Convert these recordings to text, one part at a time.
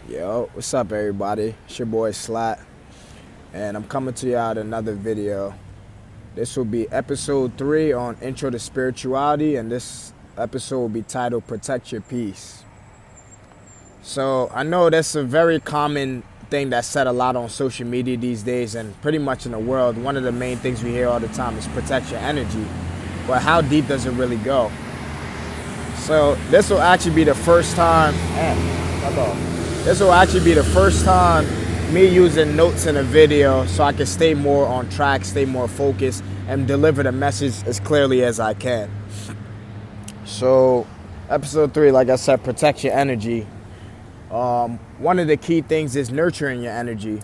Yo, what's up, everybody? It's your boy Slat, and I'm coming to you out another video. This will be episode 3 on Intro to Spirituality, and this episode will be titled Protect Your Peace. So, I know that's a very common thing that's said a lot on social media these days, and pretty much in the world. One of the main things we hear all the time is protect your energy. But how deep does it really go? So, this will actually be the first time. This will actually be the first time me using notes in a video so I can stay more on track, stay more focused, and deliver the message as clearly as I can. So, episode 3, like I said, protect your energy. One of the key things is nurturing your energy.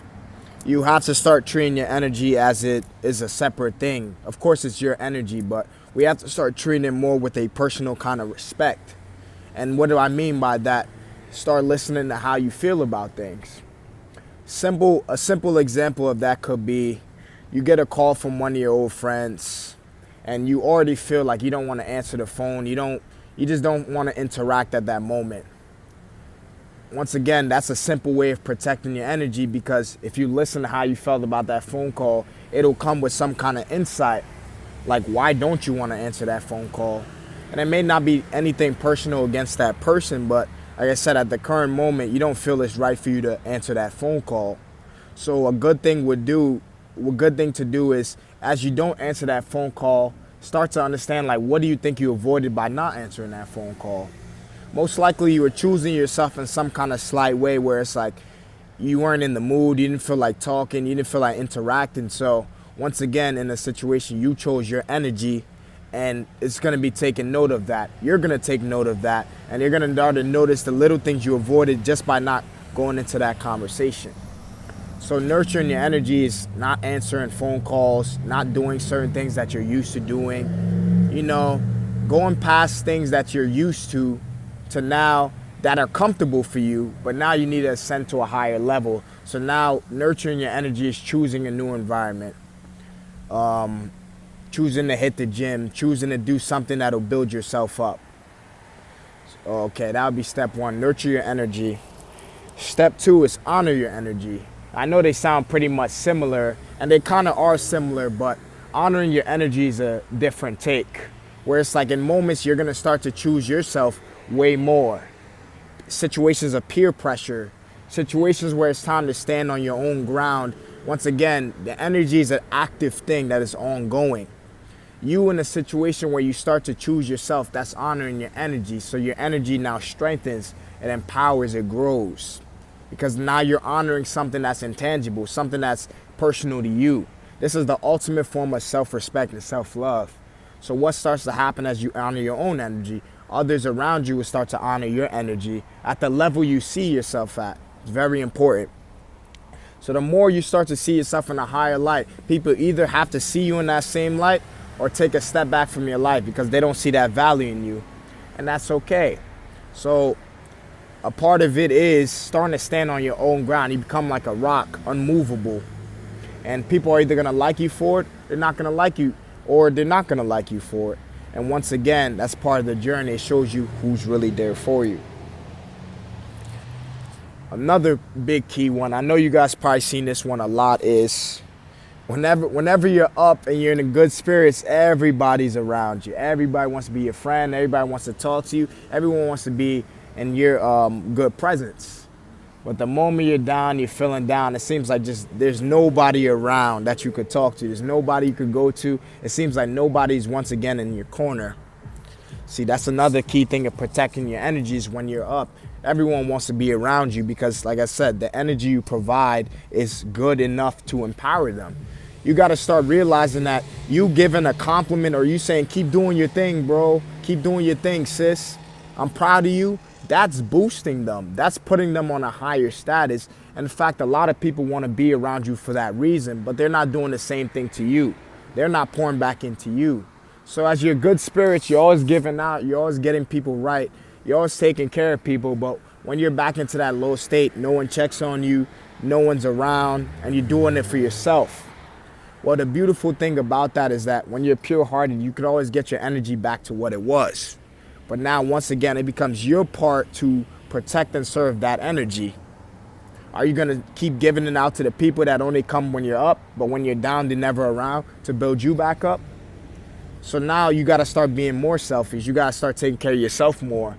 You have to start treating your energy as it is a separate thing. Of course, it's your energy, but we have to start treating it more with a personal kind of respect. And what do I mean by that? Start listening to how you feel about things. A simple example of that could be you get a call from one of your old friends and you already feel like you don't want to answer the phone. You just don't want to interact at that moment. Once again, that's a simple way of protecting your energy, because if you listen to how you felt about that phone call, it'll come with some kind of insight. Like, why don't you want to answer that phone call? And it may not be anything personal against that person, but like I said, at the current moment, you don't feel it's right for you to answer that phone call. So a good thing to do is, as you don't answer that phone call, start to understand, like, what do you think you avoided by not answering that phone call? Most likely you were choosing yourself in some kind of slight way where it's like you weren't in the mood, you didn't feel like talking, you didn't feel like interacting. So once again, in a situation, you chose your energy, and it's going to be taking note of that. You're going to take note of that, and you're going to start to notice the little things you avoided just by not going into that conversation. So nurturing your energy is not answering phone calls, not doing certain things that you're used to doing, going past things that you're used to now that are comfortable for you, but now you need to ascend to a higher level. So now nurturing your energy is choosing a new environment. Choosing to hit the gym, choosing to do something that'll build yourself up. Okay, that would be step 1, nurture your energy. Step 2 is honor your energy. I know they sound pretty much similar, and they kind of are similar, but honoring your energy is a different take. Where it's like in moments you're going to start to choose yourself way more. Situations of peer pressure, situations where it's time to stand on your own ground. Once again, the energy is an active thing that is ongoing. You in a situation where you start to choose yourself, that's honoring your energy. So your energy now strengthens, it empowers, it grows. Because now you're honoring something that's intangible, something that's personal to you. This is the ultimate form of self-respect and self-love. So what starts to happen as you honor your own energy? Others around you will start to honor your energy at the level you see yourself at. It's very important. So the more you start to see yourself in a higher light, people either have to see you in that same light or take a step back from your life because they don't see that value in you. And that's okay. So a part of it is starting to stand on your own ground. You become like a rock, unmovable. And people are either going to like you for it, they're not going to like you, or they're not going to like you for it. And once again, that's part of the journey. It shows you who's really there for you. Another big key one, I know you guys probably seen this one a lot, is whenever you're up and you're in a good spirits, everybody's around you. Everybody wants to be your friend. Everybody wants to talk to you. Everyone wants to be in your good presence. But the moment you're down, you're feeling down, it seems like just there's nobody around that you could talk to. There's nobody you could go to. It seems like nobody's once again in your corner. See, that's another key thing of protecting your energies when you're up. Everyone wants to be around you because, like I said, the energy you provide is good enough to empower them. You got to start realizing that you giving a compliment or you saying, keep doing your thing, bro. Keep doing your thing, sis. I'm proud of you. That's boosting them. That's putting them on a higher status. And in fact, a lot of people want to be around you for that reason, but they're not doing the same thing to you. They're not pouring back into you. So as you're good spirits, you're always giving out. You're always getting people right. You're always taking care of people. But when you're back into that low state, no one checks on you. No one's around, and you're doing it for yourself. Well, the beautiful thing about that is that when you're pure-hearted, you can always get your energy back to what it was. But now, once again, it becomes your part to protect and serve that energy. Are you going to keep giving it out to the people that only come when you're up, but when you're down, they're never around to build you back up? So now you got to start being more selfish. You got to start taking care of yourself more.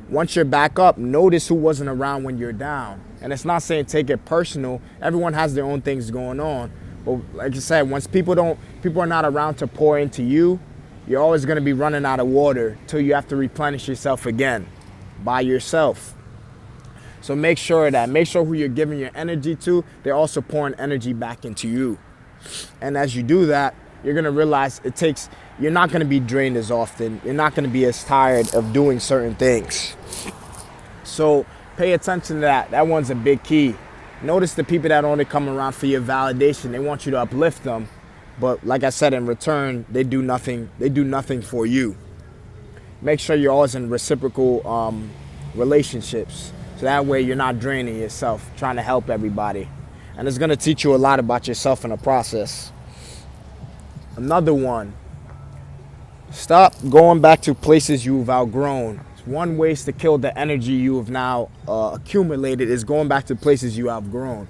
Once you're back up, notice who wasn't around when you're down. And it's not saying take it personal. Everyone has their own things going on. But like I said, once people are not around to pour into you, you're always going to be running out of water till you have to replenish yourself again by yourself. So make sure who you're giving your energy to, they're also pouring energy back into you. And as you do that, you're going to realize you're not going to be drained as often. You're not going to be as tired of doing certain things. So pay attention to that. That one's a big key. Notice the people that only come around for your validation. They want you to uplift them. But like I said, in return, they do nothing for you. Make sure you're always in reciprocal relationships. So that way you're not draining yourself, trying to help everybody. And it's going to teach you a lot about yourself in the process. Another one, stop going back to places you've outgrown. One way to kill the energy you have now accumulated is going back to places you have grown.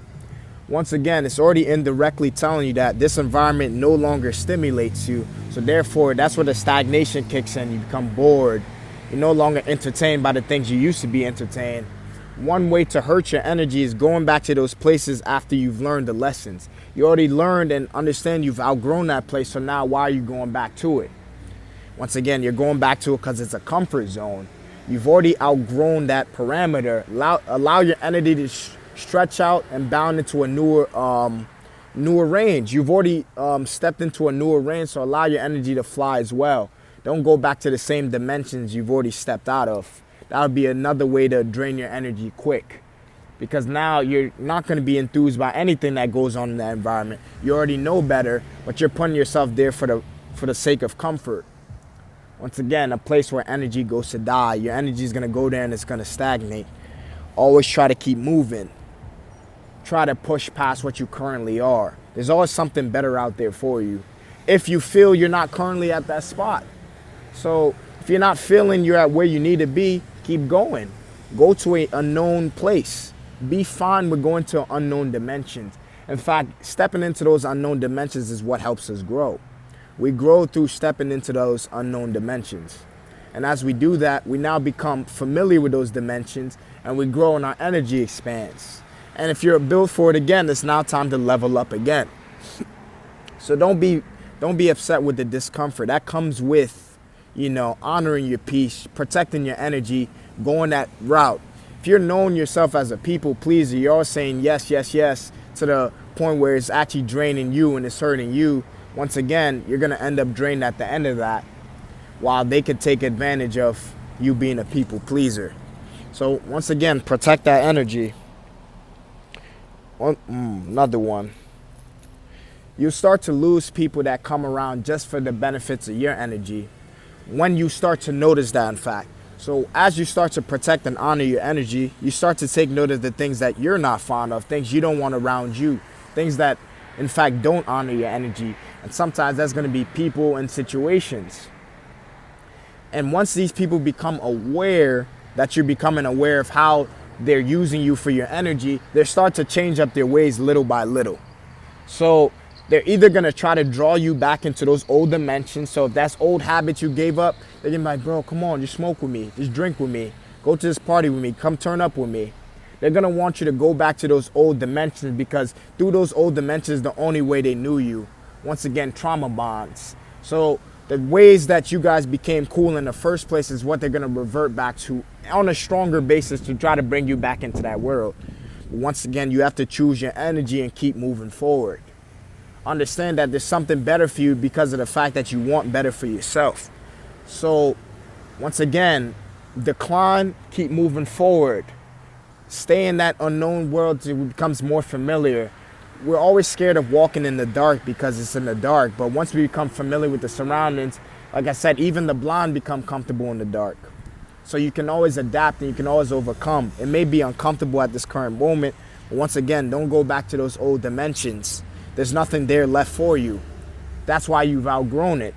Once again, it's already indirectly telling you that this environment no longer stimulates you. So therefore, that's where the stagnation kicks in. You become bored. You're no longer entertained by the things you used to be entertained. One way to hurt your energy is going back to those places after you've learned the lessons. You already learned and understand you've outgrown that place, so now why are you going back to it? Once again, you're going back to it because it's a comfort zone. You've already outgrown that parameter. Allow your energy to stretch out and bound into a newer range. You've already stepped into a newer range, so allow your energy to fly as well. Don't go back to the same dimensions you've already stepped out of. That would be another way to drain your energy quick, because now you're not going to be enthused by anything that goes on in that environment. You already know better, but you're putting yourself there for the sake of comfort. Once again, a place where energy goes to die. Your energy is going to go there and it's going to stagnate. Always try to keep moving. Try to push past what you currently are. There's always something better out there for you, if you feel you're not currently at that spot. So if you're not feeling you're at where you need to be, keep going. Go to an unknown place. Be fine with going to unknown dimensions. In fact, stepping into those unknown dimensions is what helps us grow. We grow through stepping into those unknown dimensions. And as we do that, we now become familiar with those dimensions and we grow and our energy expands. And if you're built for it again, it's now time to level up again. So don't be upset with the discomfort. That comes with, honoring your peace, protecting your energy, going that route. If you're knowing yourself as a people pleaser, you're always saying yes, yes, yes, to the point where it's actually draining you and it's hurting you. Once again, you're going to end up drained at the end of that, while they could take advantage of you being a people pleaser. So once again, protect that energy. Another one. You start to lose people that come around just for the benefits of your energy when you start to notice that, in fact. So as you start to protect and honor your energy, you start to take note of the things that you're not fond of, things you don't want around you, things that, in fact, don't honor your energy. And sometimes that's going to be people and situations. And once these people become aware that you're becoming aware of how they're using you for your energy, they start to change up their ways little by little. So they're either going to try to draw you back into those old dimensions. So if that's old habits you gave up, they're going to be like, bro, come on, just smoke with me. Just drink with me. Go to this party with me. Come turn up with me. They're going to want you to go back to those old dimensions, because through those old dimensions, the only way they knew you. Once again, trauma bonds. So the ways that you guys became cool in the first place is what they're going to revert back to on a stronger basis to try to bring you back into that world. But once again, you have to choose your energy and keep moving forward. Understand that there's something better for you because of the fact that you want better for yourself. So once again, decline, keep moving forward. Stay in that unknown world till it becomes more familiar. We're always scared of walking in the dark because it's in the dark. But once we become familiar with the surroundings, like I said, even the blind become comfortable in the dark. So you can always adapt and you can always overcome. It may be uncomfortable at this current moment, but once again, don't go back to those old dimensions. There's nothing there left for you. That's why you've outgrown it.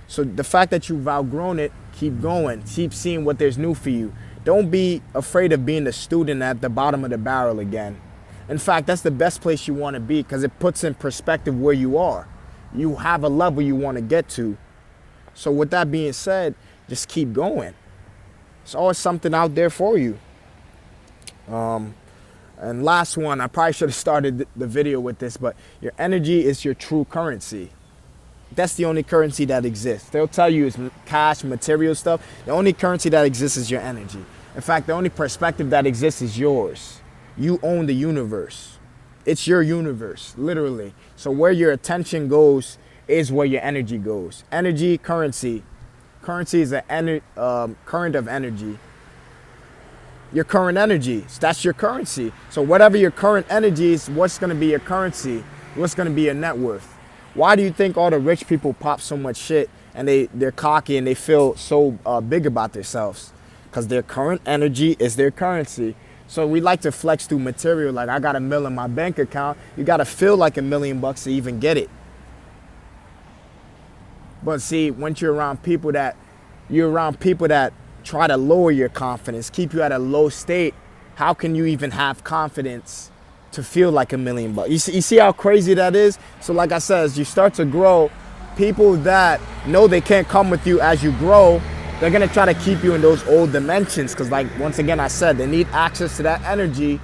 So the fact that you've outgrown it, keep going. Keep seeing what there's new for you. Don't be afraid of being a student at the bottom of the barrel again. In fact, that's the best place you want to be, because it puts in perspective where you are. You have a level you want to get to. So with that being said, just keep going. There's always something out there for you. And last one, I probably should have started the video with this, but your energy is your true currency. That's the only currency that exists. They'll tell you it's cash, material stuff. The only currency that exists is your energy. In fact, the only perspective that exists is yours. You own the universe. It's your universe, literally. So where your attention goes is where your energy goes. Energy, currency. Currency is a current of energy. Your current energy, that's your currency. So whatever your current energy is, what's going to be your currency? What's going to be your net worth? Why do you think all the rich people pop so much shit and they're cocky and they feel so big about themselves? Because their current energy is their currency. So we like to flex through material, like I got $1 million in my bank account. You got to feel like $1 million to even get it. But see, once you're around people that try to lower your confidence, keep you at a low state, how can you even have confidence to feel like $1 million? You see how crazy that is? So like I said, as you start to grow, people that know they can't come with you as you grow, they're going to try to keep you in those old dimensions. Because like, once again, I said, they need access to that energy,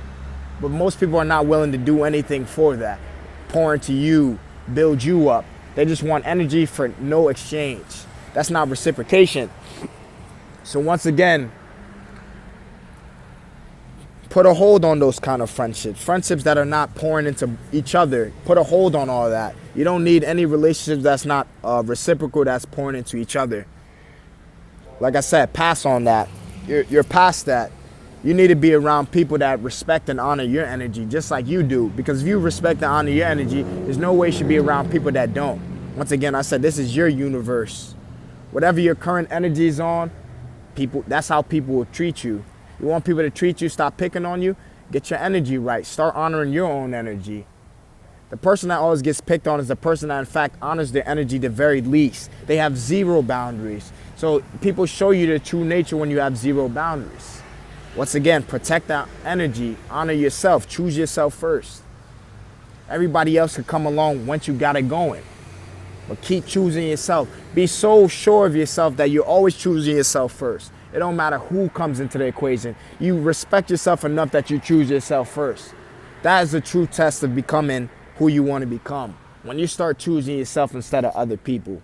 but most people are not willing to do anything for that. Pour into you, build you up. They just want energy for no exchange. That's not reciprocation. So once again, put a hold on those kind of friendships. Friendships that are not pouring into each other. Put a hold on all that. You don't need any relationships that's not reciprocal, that's pouring into each other. Like I said, pass on that. You're past that. You need to be around people that respect and honor your energy just like you do. Because if you respect and honor your energy, there's no way you should be around people that don't. Once again, I said this is your universe. Whatever your current energy is on, people, that's how people will treat you. You want people to treat you, stop picking on you, get your energy right. Start honoring your own energy. The person that always gets picked on is the person that in fact honors their energy the very least. They have zero boundaries. So people show you the true nature when you have zero boundaries. Once again, protect that energy, honor yourself, choose yourself first. Everybody else can come along once you got it going. But keep choosing yourself. Be so sure of yourself that you're always choosing yourself first. It don't matter who comes into the equation. You respect yourself enough that you choose yourself first. That is the true test of becoming who you want to become. When you start choosing yourself instead of other people.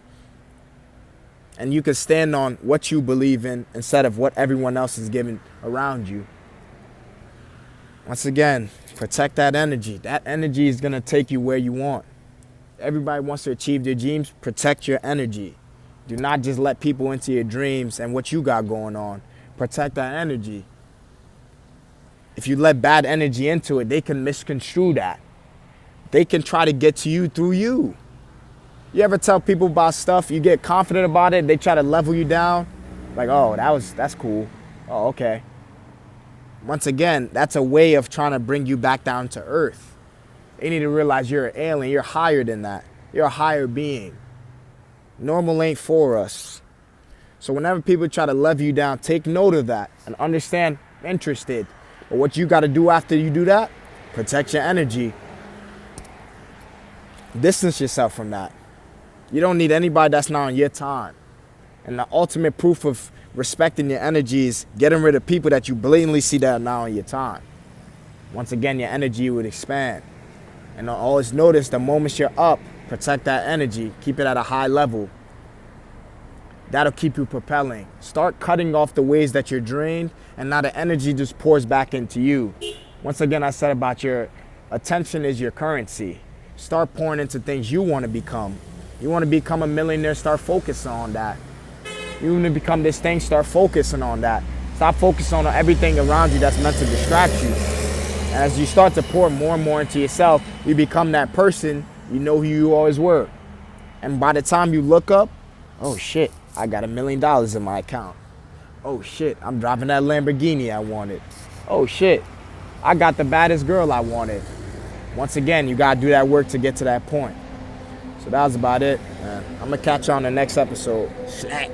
And you can stand on what you believe in instead of what everyone else is giving around you. Once again, protect that energy. That energy is going to take you where you want. Everybody wants to achieve their dreams. Protect your energy. Do not just let people into your dreams and what you got going on. Protect that energy. If you let bad energy into it, they can misconstrue that. They can try to get to you through you. You ever tell people about stuff, you get confident about it, they try to level you down? Like, oh, that's cool. Oh, okay. Once again, that's a way of trying to bring you back down to earth. They need to realize you're an alien. You're higher than that. You're a higher being. Normal ain't for us. So whenever people try to level you down, take note of that and understand, interested. But what you got to do after you do that, protect your energy. Distance yourself from that. You don't need anybody that's not on your time. And the ultimate proof of respecting your energy is getting rid of people that you blatantly see that are not on your time. Once again, your energy would expand. And always notice the moments you're up, protect that energy. Keep it at a high level. That'll keep you propelling. Start cutting off the ways that you're drained, and now the energy just pours back into you. Once again, I said about your attention is your currency. Start pouring into things you want to become. You want to become a millionaire, start focusing on that. You want to become this thing, start focusing on that. Stop focusing on everything around you that's meant to distract you. And as you start to pour more and more into yourself, you become that person you know who you always were. And by the time you look up, oh shit, I got $1 million in my account. Oh shit, I'm driving that Lamborghini I wanted. Oh shit, I got the baddest girl I wanted. Once again, you gotta do that work to get to that point. So that was about it. I'm gonna catch you on the next episode. Snack.